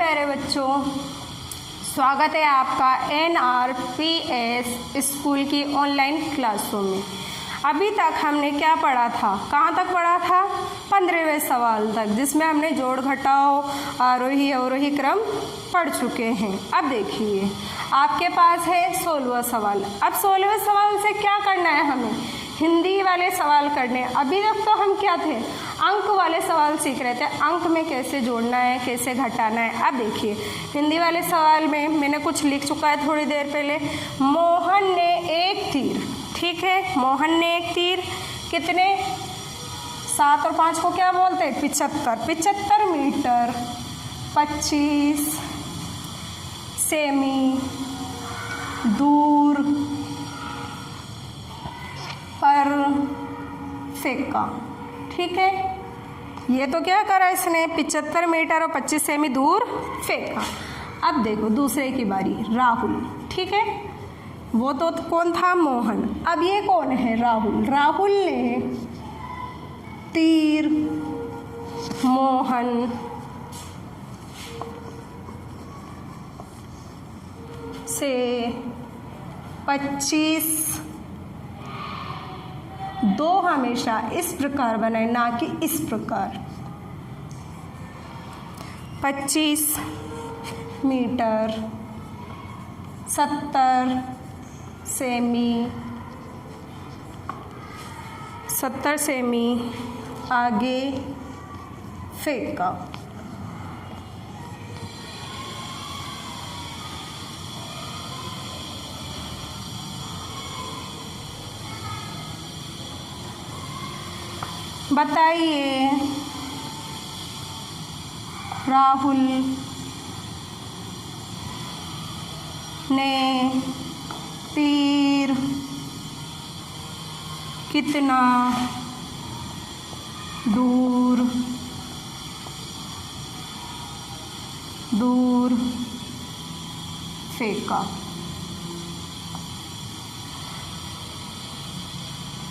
प्यारे बच्चों, स्वागत है आपका NRPS स्कूल की ऑनलाइन क्लासों में। अभी तक हमने क्या पढ़ा था, कहाँ तक पढ़ा था? 15वें सवाल तक, जिसमें हमने जोड़ घटाव आरोही अवरोही क्रम पढ़ चुके हैं। अब देखिए आपके पास है 16वां सवाल। अब 16वें सवाल से क्या करना है हमें? हिंदी वाले सवाल करने। अभी तक तो हम क्या थे, अंक वाले सवाल सीख रहे थे, अंक में कैसे जोड़ना है, कैसे घटाना है। अब देखिए हिंदी वाले सवाल में मैंने कुछ लिख चुका है थोड़ी देर पहले। मोहन ने एक तीर, ठीक है, मोहन ने एक तीर कितने, 7 और 5 को क्या बोलते हैं? 75 मीटर 25 सेमी दूर पर फेंका। ठीक है, ये तो क्या करा इसने, 75 मीटर और 25 सेमी दूर फेंका। अब देखो दूसरे की बारी, राहुल, ठीक है, वो तो कौन था? मोहन। अब ये कौन है? राहुल। राहुल ने तीर मोहन से 25, दो हमेशा इस प्रकार बनाए, ना कि इस प्रकार। 25 मीटर 70 सेमी आगे फेंका। बताइए राहुल ने तीर कितना दूर फेंका?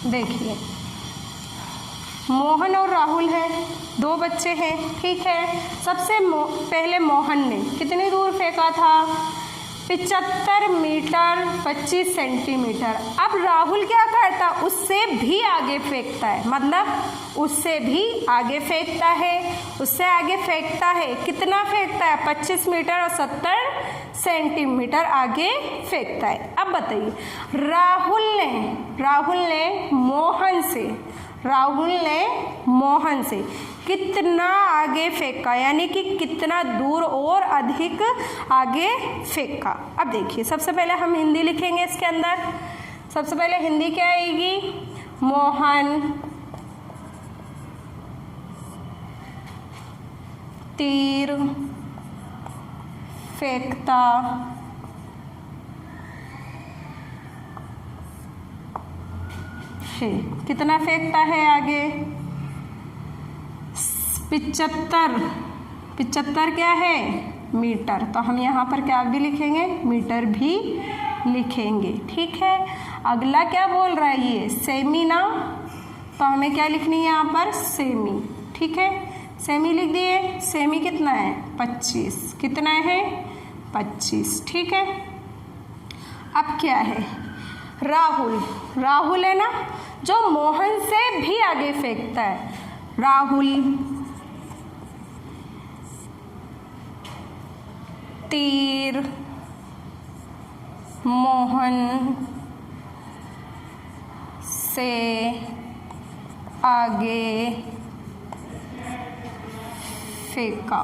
देखिए मोहन और राहुल हैं, दो बच्चे हैं, ठीक है। सबसे पहले मोहन ने कितनी दूर फेंका था? 75 मीटर 25 सेंटीमीटर। अब राहुल क्या करता? उससे भी आगे फेंकता है, मतलब उससे भी आगे फेंकता है, उससे आगे फेंकता है। कितना फेंकता है? 25 मीटर और 70 सेंटीमीटर आगे फेंकता है। अब बताइए राहुल ने मोहन से कितना आगे फेंका, यानी कि कितना दूर और अधिक आगे फेंका। अब देखिए सबसे पहले हम हिंदी लिखेंगे इसके अंदर। सबसे पहले हिंदी क्या आएगी? मोहन तीर फेंकता है। कितना फेंकता है आगे? 75 क्या है? मीटर। तो हम यहाँ पर क्या भी लिखेंगे? मीटर भी लिखेंगे, ठीक है। अगला क्या बोल रहा है? ये सेमी ना, तो हमें क्या लिखनी है यहाँ पर? सेमी, ठीक है, सेमी लिख दिए। सेमी कितना है? 25। कितना है? 25, ठीक है। अब क्या है? राहुल है ना, जो मोहन से भी आगे फेंकता है। राहुल तीर मोहन से आगे फेंका।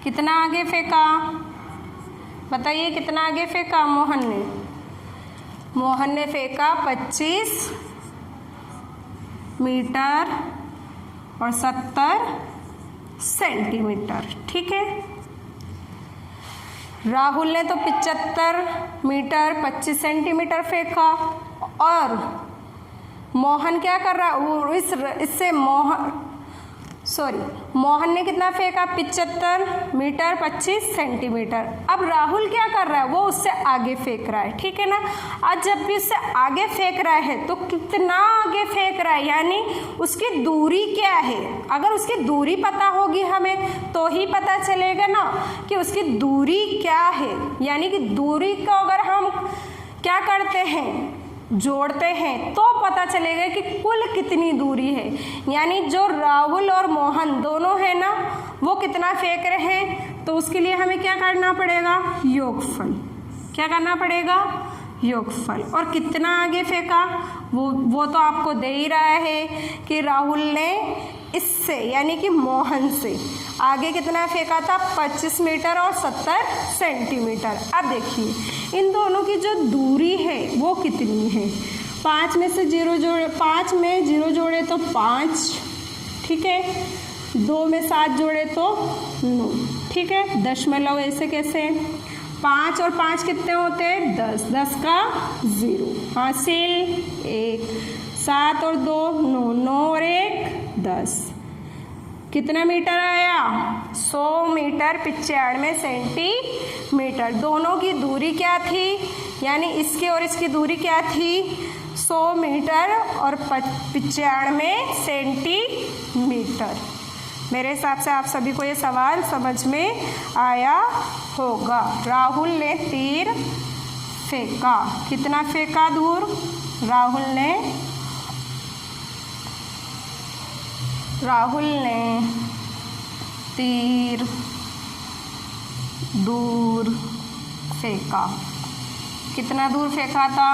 कितना आगे फेंका? बताइए कितना आगे फेंका मोहन ने फेंका 25 मीटर और 70 सेंटीमीटर, ठीक है। राहुल ने तो 75 मीटर 25 सेंटीमीटर फेंका, और मोहन क्या कर रहा है? इससे सॉरी, मोहन ने कितना फेंका? 75 मीटर 25 सेंटीमीटर। अब राहुल क्या कर रहा है? वो उससे आगे फेंक रहा है, ठीक है ना। आज जब भी उससे आगे फेंक रहा है तो कितना आगे फेंक रहा है, यानी उसकी दूरी क्या है। अगर उसकी दूरी पता होगी हमें तो ही पता चलेगा ना कि उसकी दूरी क्या है। यानी कि दूरी को अगर हम क्या करते हैं, जोड़ते हैं, तो पता चलेगा कि कुल कितनी दूरी है। यानी जो राहुल और मोहन दोनों हैं ना, वो कितना फेंक रहे हैं, तो उसके लिए हमें क्या करना पड़ेगा? योगफल। क्या करना पड़ेगा? योगफल। और कितना आगे फेंका वो तो आपको दे ही रहा है कि राहुल ने इससे यानी कि मोहन से आगे कितना फेंका था? 25 मीटर और 70 सेंटीमीटर। अब देखिए इन दोनों की जो दूरी है वो कितनी है। 5 में से 0 जोड़े, 5 में 0 जोड़े तो 5, ठीक है। 2 में 7 जोड़े तो 9, ठीक है। दशमलव ऐसे कैसे? 5 और 5 कितने होते हैं? 10, 10 का 0, हासिल 1, 7 और 2 9, 9 और 1 10। कितना मीटर आया? 100 मीटर 95 सेंटीमीटर। दोनों की दूरी क्या थी? यानी इसकी और इसकी दूरी क्या थी? 100 मीटर और 95 सेंटीमीटर। मेरे हिसाब से आप सभी को ये सवाल समझ में आया होगा। राहुल ने तीर फेंका। कितना फेंका दूर? राहुल ने तीर दूर फेंका। कितना दूर फेंका था?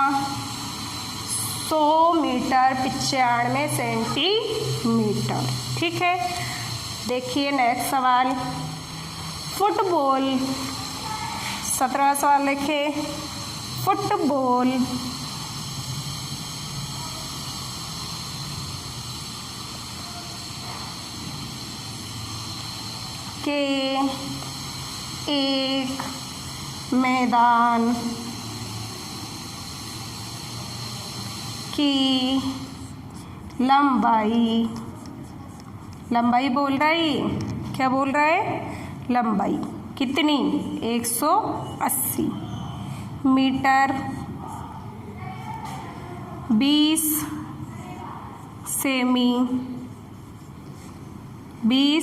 100 मीटर 95 सेंटीमीटर, ठीक है। देखिए नेक्स्ट सवाल, फुटबॉल। 17वां सवाल लिखे, फुटबॉल के एक मैदान की लंबाई बोल रही, क्या बोल रहा है? लंबाई कितनी? 180 मीटर 20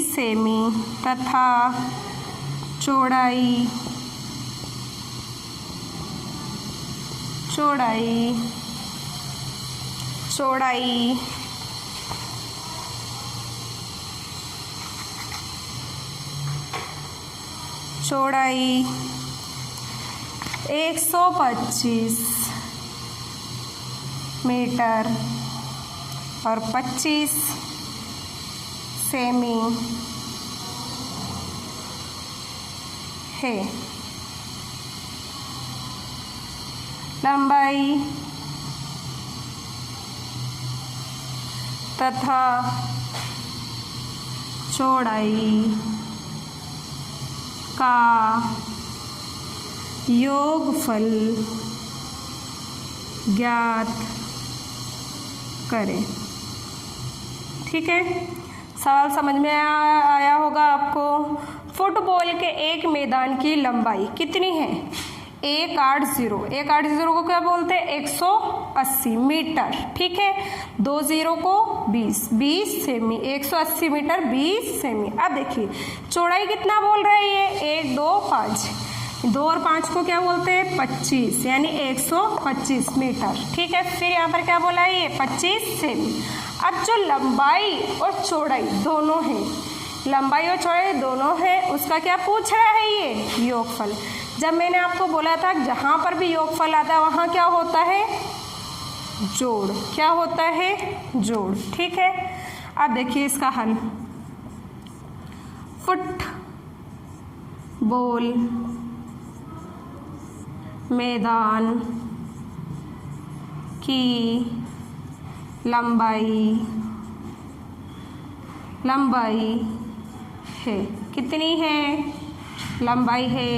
सेमी तथा चौड़ाई 125 मीटर और 25 सेमी है। लंबाई तथा चौड़ाई का योगफल ज्ञात करें, ठीक है। सवाल समझ में आया होगा आपको। फुटबॉल के एक मैदान की लंबाई कितनी है? 180 को क्या बोलते हैं? 180 मीटर, ठीक है। 20 को 20 सेमी, 180 मीटर 20 सेमी। अब देखिए चौड़ाई कितना बोल रही है? 1 2 5, 2 और 5 को क्या बोलते हैं? 25, यानी 125 मीटर, ठीक है। फिर यहाँ पर क्या बोला है? ये 25 सेमी। अब जो लंबाई और चौड़ाई दोनों हैं, लंबाई और चौड़ाई दोनों है, उसका क्या पूछ रहा है? ये योगफल। जब मैंने आपको बोला था जहाँ पर भी योगफल आता है वहाँ क्या होता है? जोड़। क्या होता है? जोड़, ठीक है। अब देखिए इसका हल, फुटबॉल मैदान की लंबाई है, कितनी है? लंबाई है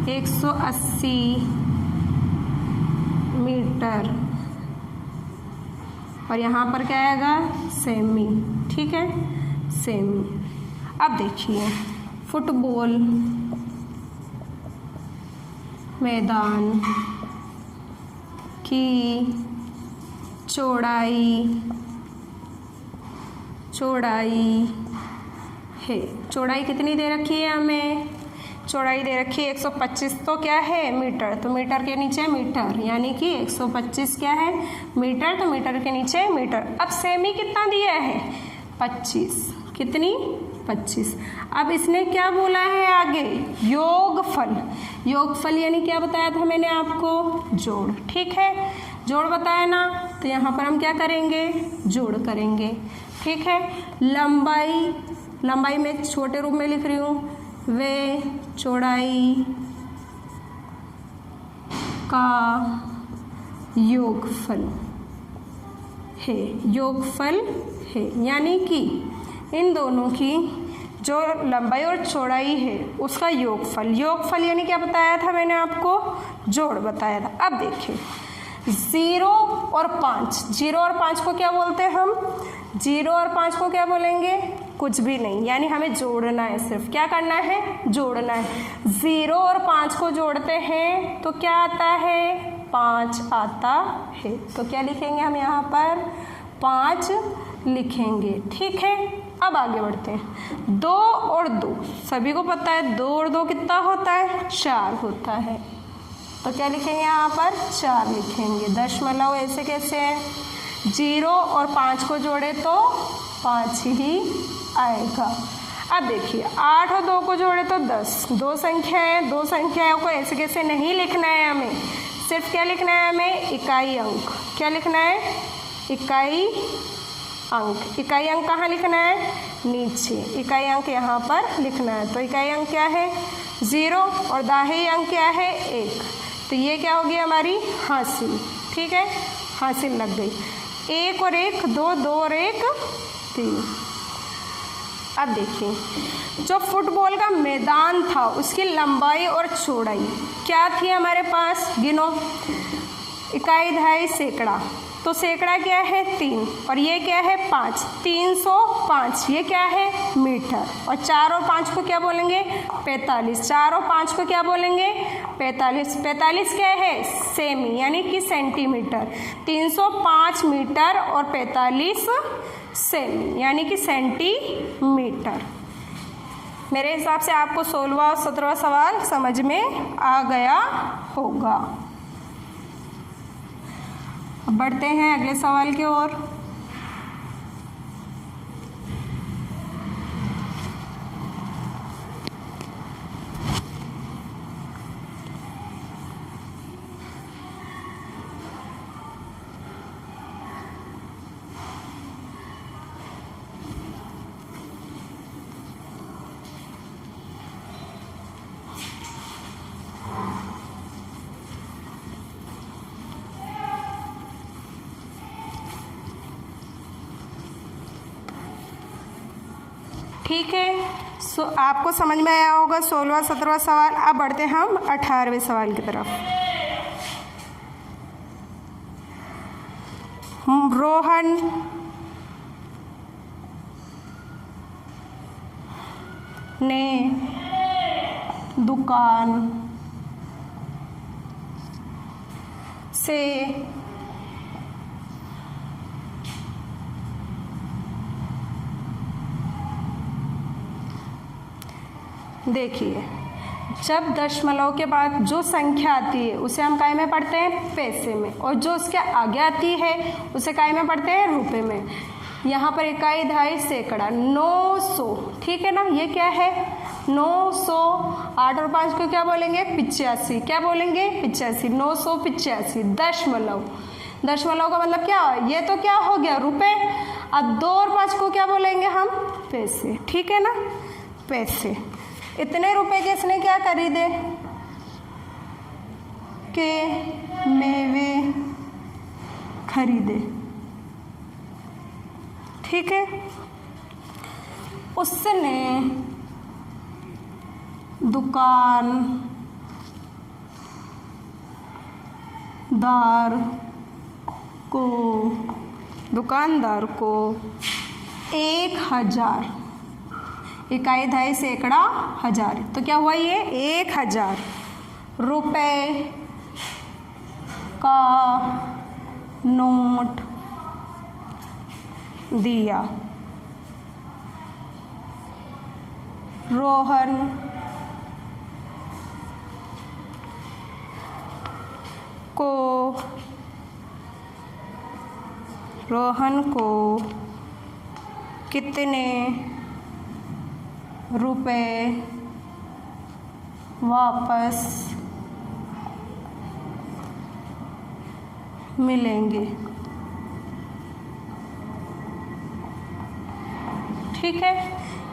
180 मीटर और यहाँ पर क्या आएगा? सेमी, ठीक है। सेमी। अब देखिए, फुटबॉल मैदान की चौड़ाई है। चौड़ाई कितनी दे रखी है हमें? चौड़ाई दे रखी है 125, तो क्या है मीटर, तो मीटर के नीचे मीटर, यानी कि 125 क्या है मीटर, तो मीटर के नीचे मीटर। अब सेमी कितना दिया है? 25। कितनी? 25। अब इसने क्या बोला है आगे? योगफल। योगफल यानी क्या बताया था मैंने आपको? जोड़। ठीक है, जोड़ बताया ना, तो यहाँ पर हम क्या करेंगे? जोड़ करेंगे। ठीक है। लंबाई में छोटे रूप में लिख रही हूँ, वे चौड़ाई का योगफल है। योगफल है यानी कि इन दोनों की जो लंबाई और चौड़ाई है उसका योगफल। योगफल यानी क्या बताया था मैंने आपको? जोड़ बताया था। अब देखिए, 0 और 5, 0 और 5 को क्या बोलते हैं हम? 0 और 5 को क्या बोलेंगे? कुछ भी नहीं, यानी हमें जोड़ना है, सिर्फ क्या करना है? जोड़ना है। 0 और 5 को जोड़ते हैं तो क्या आता है? 5 आता है। तो क्या लिखेंगे हम यहाँ पर? 5 लिखेंगे। ठीक है, अब आगे बढ़ते हैं। 2 और 2 सभी को पता है, 2 और 2 कितना होता है? 4 होता है। तो क्या लिखेंगे यहाँ पर? 4 लिखेंगे। दशमलव ऐसे कैसे है? 0 और 5 को जोड़े तो 5 ही आएगा। अब देखिए, 8 और 2 को जोड़े तो 10। 2 संख्या है, 2 संख्याओं को ऐसे कैसे नहीं लिखना है हमें, सिर्फ क्या लिखना है हमें? इकाई अंक। क्या लिखना है? इकाई अंक। इकाई अंक कहाँ लिखना है? नीचे। इकाई अंक यहाँ पर लिखना है। तो इकाई अंक क्या है? 0 और दाहिनी अंक क्या है? 1। तो ये क्या होगी हमारी? हासिल। ठीक है, हासिल लग गई। 1 और 1 2, 2 और 1 3। अब देखिए, जो फुटबॉल का मैदान था उसकी लंबाई और चौड़ाई क्या थी हमारे पास? गिनो। इकाई, दहाई, सैकड़ा। तो सैकड़ा क्या है? 3 और ये क्या है? 5। 305 ये क्या है? मीटर। और 4 और 5 को क्या बोलेंगे? 45। 4 और 5 को क्या बोलेंगे? 45। 45 क्या है? सेमी, यानी कि सेंटीमीटर। 305 मीटर और 45 सेमी, यानी कि सेंटीमीटर। मेरे हिसाब से आपको 16वां और 17वां सवाल समझ में आ गया होगा। अब बढ़ते हैं अगले सवाल की ओर। ठीक है, आपको समझ में आया होगा 16वां 17वां सवाल। अब बढ़ते हैं हम 18वें सवाल की तरफ। रोहन ने दुकान से देखिए, जब दशमलव के बाद जो संख्या आती है उसे हम काय में पढ़ते हैं? पैसे में। और जो उसके आगे आती है उसे काय में पढ़ते हैं? रुपए में। यहाँ पर इकाई, दहाई, सैकड़ा। 900, ठीक है ना, ये क्या है? 900। 8 और 5 को क्या बोलेंगे? 85। क्या बोलेंगे? 85। 985। दशमलव। दशमलव का मतलब क्या? ये तो क्या हो गया? रुपए। अब 2 और 5 को क्या बोलेंगे हम? पैसे। ठीक है ना, पैसे। इतने रुपए के इसने क्या खरीदे? के मेवे खरीदे। ठीक है, उसने दुकानदार को 1000 इकाई, दहाई, सैकड़ा, हजार। तो क्या हुआ ये 1000 रुपये का नोट दिया। रोहन को कितने रुपए वापस मिलेंगे। ठीक है,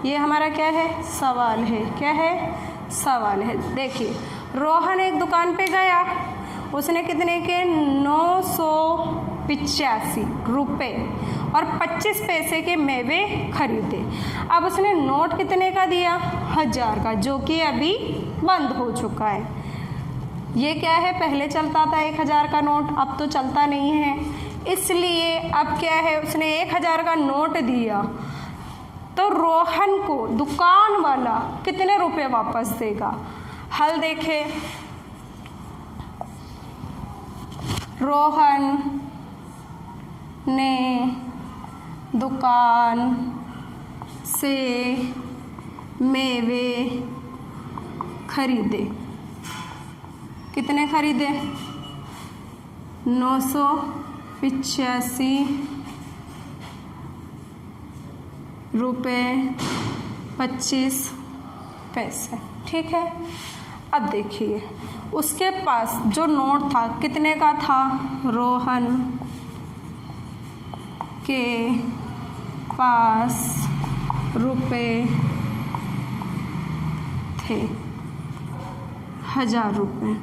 ये हमारा क्या है, सवाल है। क्या है, सवाल है। देखिए, रोहन एक दुकान पे गया, उसने कितने के 985 रुपये और 25 पैसे के मेवे खरीदे। अब उसने नोट कितने का दिया, 1000 का, जो कि अभी बंद हो चुका है। ये क्या है, पहले चलता था 1000 का नोट, अब तो चलता नहीं है, इसलिए अब क्या है, उसने 1000 का नोट दिया। तो रोहन को दुकान वाला कितने रुपए वापस देगा। हल देखें, रोहन ने दुकान से मेवे खरीदे। कितने खरीदे, 985 रुपये 25 पैसे। ठीक है, अब देखिए, उसके पास जो नोट था कितने का था, रोहन के पास रुपए थे 1000 रुपये।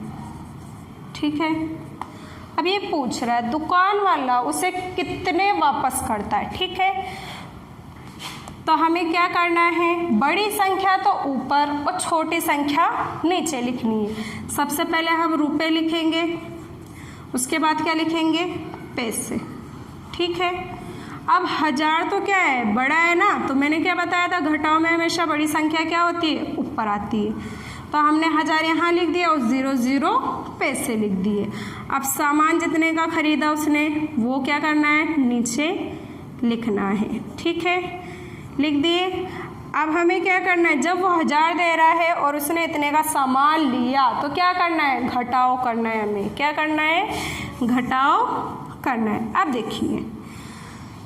ठीक है, अब ये पूछ रहा है दुकान वाला उसे कितने वापस करता है। ठीक है, तो हमें क्या करना है, बड़ी संख्या तो ऊपर और छोटी संख्या नीचे लिखनी है। सबसे पहले हम रुपए लिखेंगे, उसके बाद क्या लिखेंगे, पैसे। ठीक है, अब 1000 तो क्या है, बड़ा है ना, तो मैंने क्या बताया था, घटाओ में हमेशा बड़ी संख्या क्या होती है, ऊपर आती है। तो हमने 1000 यहाँ लिख दिया और 00 पैसे लिख दिए। अब सामान जितने का खरीदा उसने, वो क्या करना है, नीचे लिखना है। ठीक है, लिख दिए। अब हमें क्या करना है, जब वो 1000 दे रहा है और उसने इतने का सामान लिया, तो क्या करना है, घटाओ करना है। हमें क्या करना है, घटाओ करना है। अब देखिए,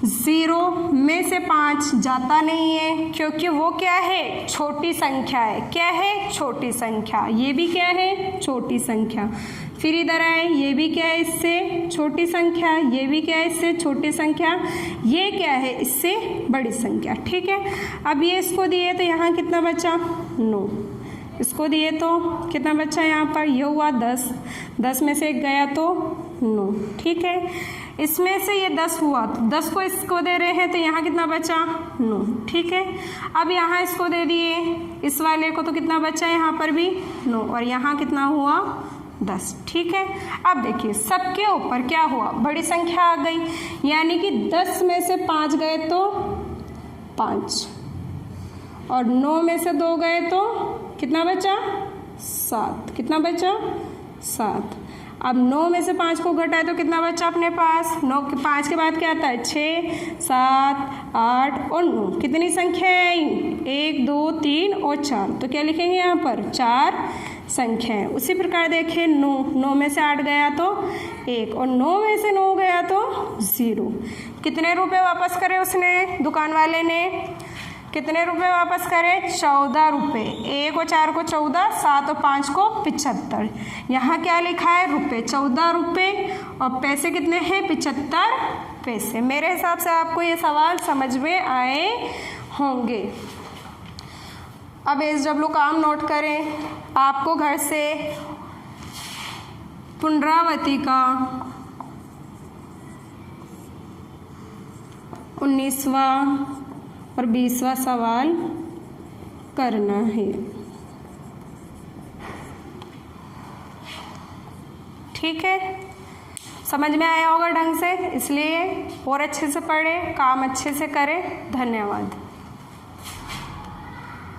0 में से 5 जाता नहीं है, क्योंकि वो क्या है, छोटी संख्या है। क्या है, छोटी संख्या। ये भी क्या है, छोटी संख्या। फिर इधर आए, ये भी क्या है, इससे छोटी संख्या। ये भी क्या है, इससे छोटी संख्या। ये क्या है, इससे बड़ी संख्या। ठीक है, अब ये इसको दिए तो यहाँ कितना बचा, 9। इसको दिए तो कितना बचा यहाँ पर, ये हुआ 10। 10 में से 1 गया तो 9। ठीक है, इसमें से ये 10 हुआ, तो 10 को इसको दे रहे हैं, तो यहाँ कितना बचा, 9। ठीक है, अब यहाँ इसको दे दिए, इस वाले को, तो कितना बचा, यहाँ पर भी 9, और यहाँ कितना हुआ, 10। ठीक है, अब देखिए, सबके ऊपर क्या हुआ, बड़ी संख्या आ गई, यानी कि 10 में से 5 गए तो 5, और 9 में से 2 गए तो कितना बचा, 7। कितना बचा, 7। अब 9 में से 5 को घटाए तो कितना बचा अपने पास, 9 के 5 के बाद क्या आता है, 6, 7, 8 और 9। कितनी संख्या आई, 1, 2, 3 और 4। तो क्या लिखेंगे यहाँ पर, 4 संख्या है। उसी प्रकार देखें, 9 में से 8 गया तो 1, और 9 में से 9 गया तो 0। कितने रुपए वापस करे उसने, दुकान वाले ने कितने रुपए वापस करे, 14 रुपये। 1 और 4 को 14, 7 और 5 को 75। यहाँ क्या लिखा है, रुपये, 14 रुपये, और पैसे कितने हैं, 75 पैसे। मेरे हिसाब से आपको ये सवाल समझ में आए होंगे। अब SW काम नोट करें। आपको घर से पुनरावृत्ति का 19वां और 20वां सवाल करना है। ठीक है, समझ में आया होगा ढंग से, इसलिए और अच्छे से पढ़ें, काम अच्छे से करें। धन्यवाद।